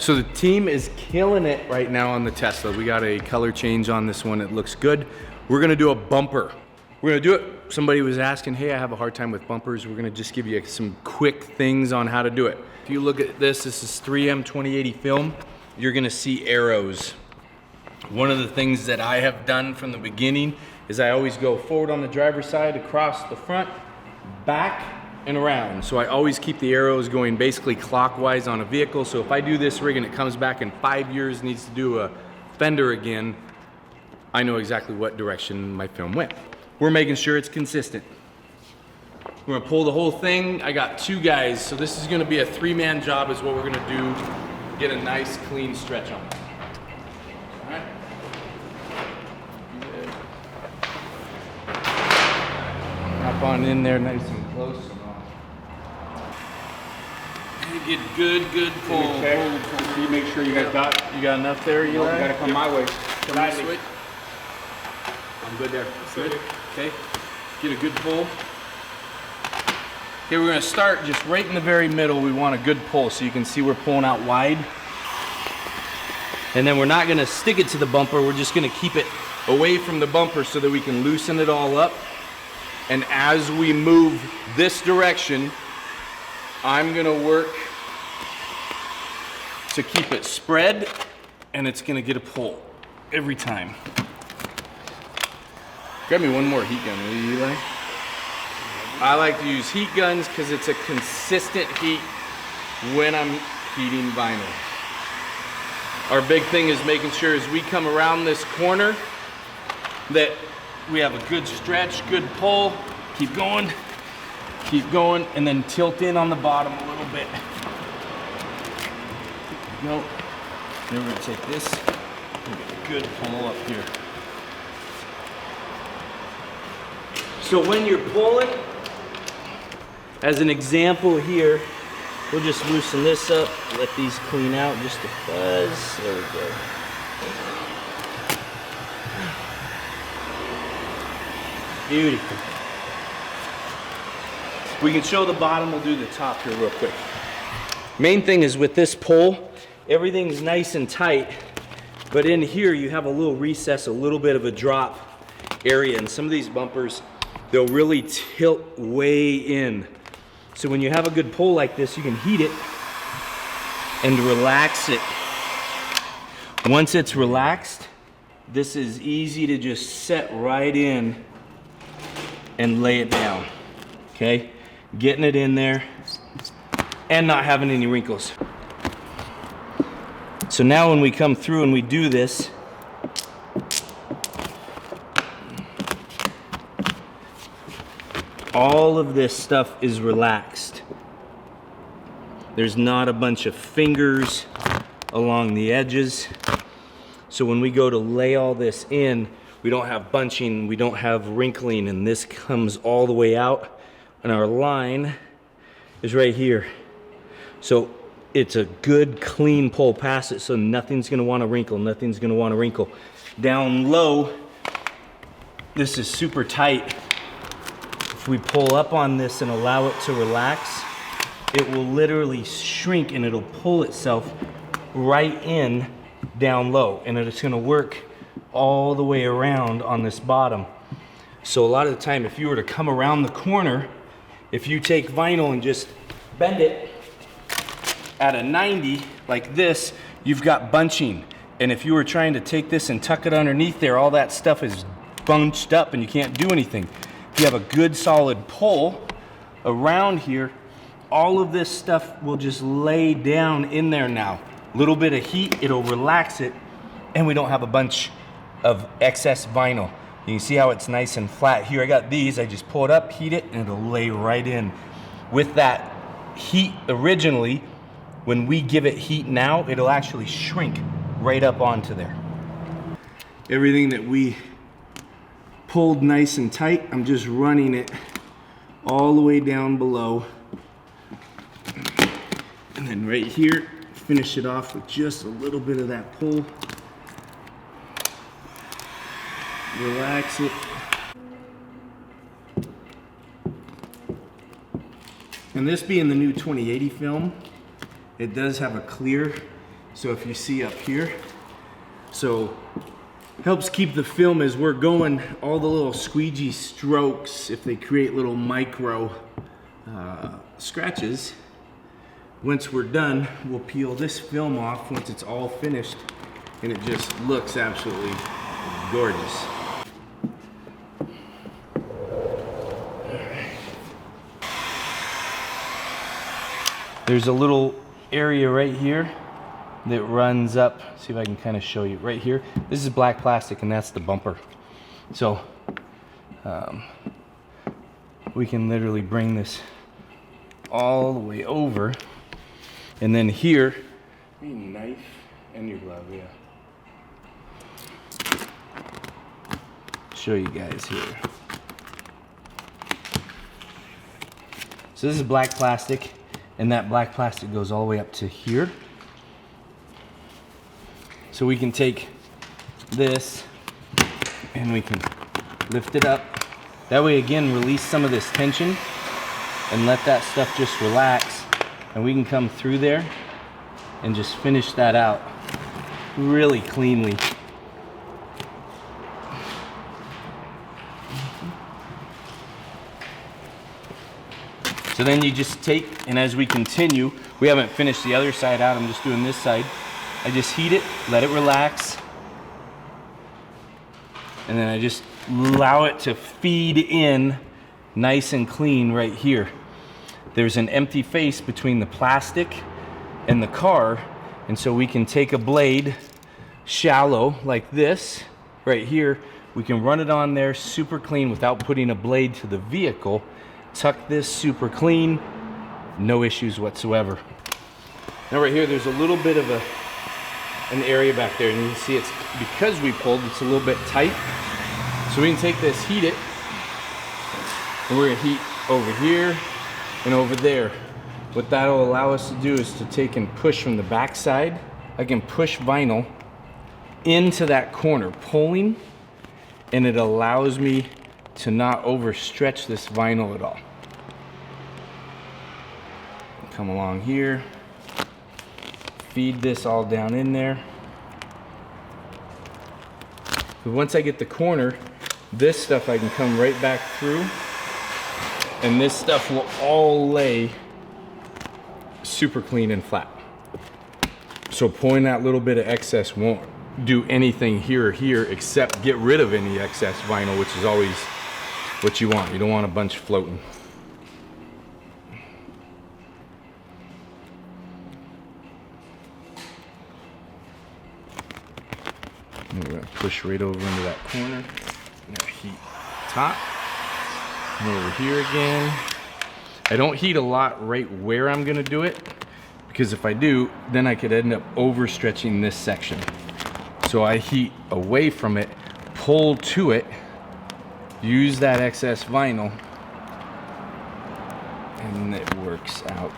So the team is killing it right now on the Tesla. We got a color change on this one. It looks good. We're gonna do a bumper. We're gonna do it. Somebody was asking, hey, I have a hard time with bumpers. We're gonna just give you some quick things on how to do it. If you look at this is 3M 2080 film. You're gonna see arrows. One of the things that I have done from the beginning is I always go forward on the driver's side, across the front, back, and around. So I always keep the arrows going basically clockwise on a vehicle. So if I do this rig and it comes back in 5 years, needs to do a fender again, I know exactly what direction my film went. We're making sure it's consistent. We're gonna pull the whole thing. I got 2 guys, so this is gonna be a 3-man job is what we're gonna do. Get a nice clean stretch on it. All right. Hop on in there nice and close. Get good pull. You make sure you got enough there, Eli? You gotta come my way. Slightly. I'm good there. Good. Okay. Get a good pull. Okay, we're gonna start just right in the very middle. We want a good pull so you can see we're pulling out wide. And then we're not gonna stick it to the bumper. We're just gonna keep it away from the bumper so that we can loosen it all up. And as we move this direction, I'm gonna work to keep it spread, and it's gonna get a pull every time. Grab me one more heat gun, will you, Eli? I like to use heat guns because it's a consistent heat when I'm heating vinyl. Our big thing is making sure as we come around this corner that we have a good stretch, good pull, keep going, and then tilt in on the bottom a little bit. Nope. Then we're gonna take this and get a good pull up here. So when you're pulling, as an example here, we'll just loosen this up, let these clean out just a fuzz. There we go. Beautiful. We can show the bottom, we'll do the top here real quick. Main thing is with this pull, everything's nice and tight, but in here you have a little recess, a little bit of a drop area, and some of these bumpers, they'll really tilt way in. So when you have a good pull like this, you can heat it and relax it. Once it's relaxed, this is easy to just set right in and lay it down, okay? Getting it in there and not having any wrinkles. So now when we come through and we do this, all of this stuff is relaxed. There's not a bunch of fingers along the edges. So when we go to lay all this in, we don't have bunching, we don't have wrinkling, and this comes all the way out, and our line is right here. So it's a good clean pull past it, so nothing's gonna wanna wrinkle, nothing's gonna wanna wrinkle. Down low, this is super tight. If we pull up on this and allow it to relax, it will literally shrink and it'll pull itself right in down low, and it's gonna work all the way around on this bottom. So a lot of the time, if you were to come around the corner, if you take vinyl and just bend it at a 90 like this, you've got bunching. And if you were trying to take this and tuck it underneath there, all that stuff is bunched up and you can't do anything. If you have a good solid pull around here, all of this stuff will just lay down in there now. Little bit of heat, it'll relax it, and we don't have a bunch of excess vinyl. You can see how it's nice and flat. Here I got these, I just pull it up, heat it, and it'll lay right in. With that heat originally, when we give it heat now, it'll actually shrink right up onto there. Everything that we pulled nice and tight, I'm just running it all the way down below. And then right here, finish it off with just a little bit of that pull. Relax it. And this being the new 2080 film, it does have a clear So if you see up here, so helps keep the film as we're going, all the little squeegee strokes, if they create little micro scratches. Once we're done, we'll peel this film off once it's all finished, and it just looks absolutely gorgeous. There's a little area right here that runs up. See if I can kind of show you right here. This is black plastic, and that's the bumper. So we can literally bring this all the way over, and then here, your knife and your glove, yeah. Show you guys here. So this is black plastic, and that black plastic goes all the way up to here. So we can take this and we can lift it up. That way, again, release some of this tension and let that stuff just relax, and we can come through there and just finish that out really cleanly. So then you just take, and as we continue, we haven't finished the other side out, I'm just doing this side. I just heat it, let it relax, and then I just allow it to feed in nice and clean right here. There's an empty face between the plastic and the car, and so we can take a blade shallow like this right here. We can run it on there super clean without putting a blade to the vehicle. Tuck this super clean, no issues whatsoever. Now right here, there's a little bit of an area back there, and you can see it's, because we pulled, it's a little bit tight. So we can take this, heat it, and we're gonna heat over here and over there. What that'll allow us to do is to take and push from the back side. I can push vinyl into that corner, pulling, and it allows me to not overstretch this vinyl at all. Come along here, feed this all down in there. But once I get the corner, this stuff I can come right back through, and this stuff will all lay super clean and flat. So pulling that little bit of excess won't do anything here or here except get rid of any excess vinyl, which is always what you want. You don't want a bunch floating. And we're gonna push right over into that corner. Now heat top. And over here again. I don't heat a lot right where I'm gonna do it, because if I do, then I could end up overstretching this section. So I heat away from it, pull to it, use that excess vinyl, and it works out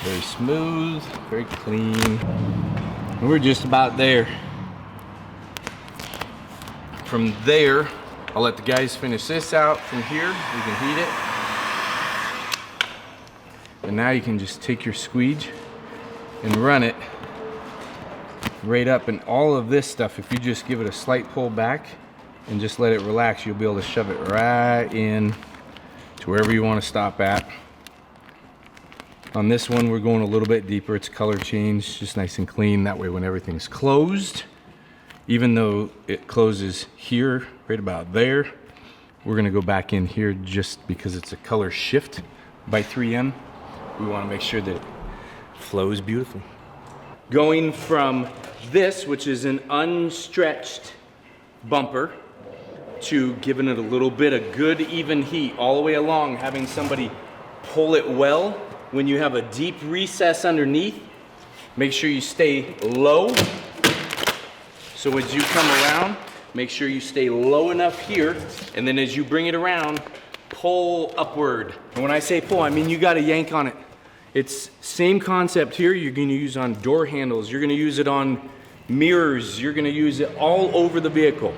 very smooth, very clean. And we're just about there. From there, I'll let the guys finish this out. From here, we can heat it. And now you can just take your squeege and run it right up, and all of this stuff, if you just give it a slight pull back and just let it relax, you'll be able to shove it right in to wherever you want to stop at. On this one, we're going a little bit deeper. It's color change, just nice and clean. That way when everything's closed, even though it closes here, right about there, we're gonna go back in here just because it's a color shift by 3M. We wanna make sure that it flows beautifully. Going from this, which is an unstretched bumper, to giving it a little bit of good even heat all the way along, having somebody pull it well. When you have a deep recess underneath, make sure you stay low. So as you come around, make sure you stay low enough here, and then as you bring it around, pull upward. And when I say pull, I mean you gotta yank on it. It's same concept here. You're gonna use on door handles, you're gonna use it on mirrors, you're gonna use it all over the vehicle.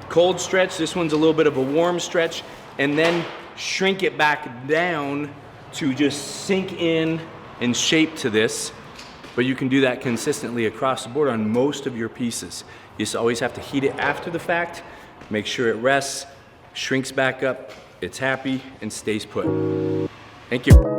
Cold stretch, this one's a little bit of a warm stretch, and then shrink it back down to just sink in and shape to this. but you can do that consistently across the board on most of your pieces. You just always have to heat it after the fact, make sure it rests, shrinks back up, it's happy, and stays put. Thank you.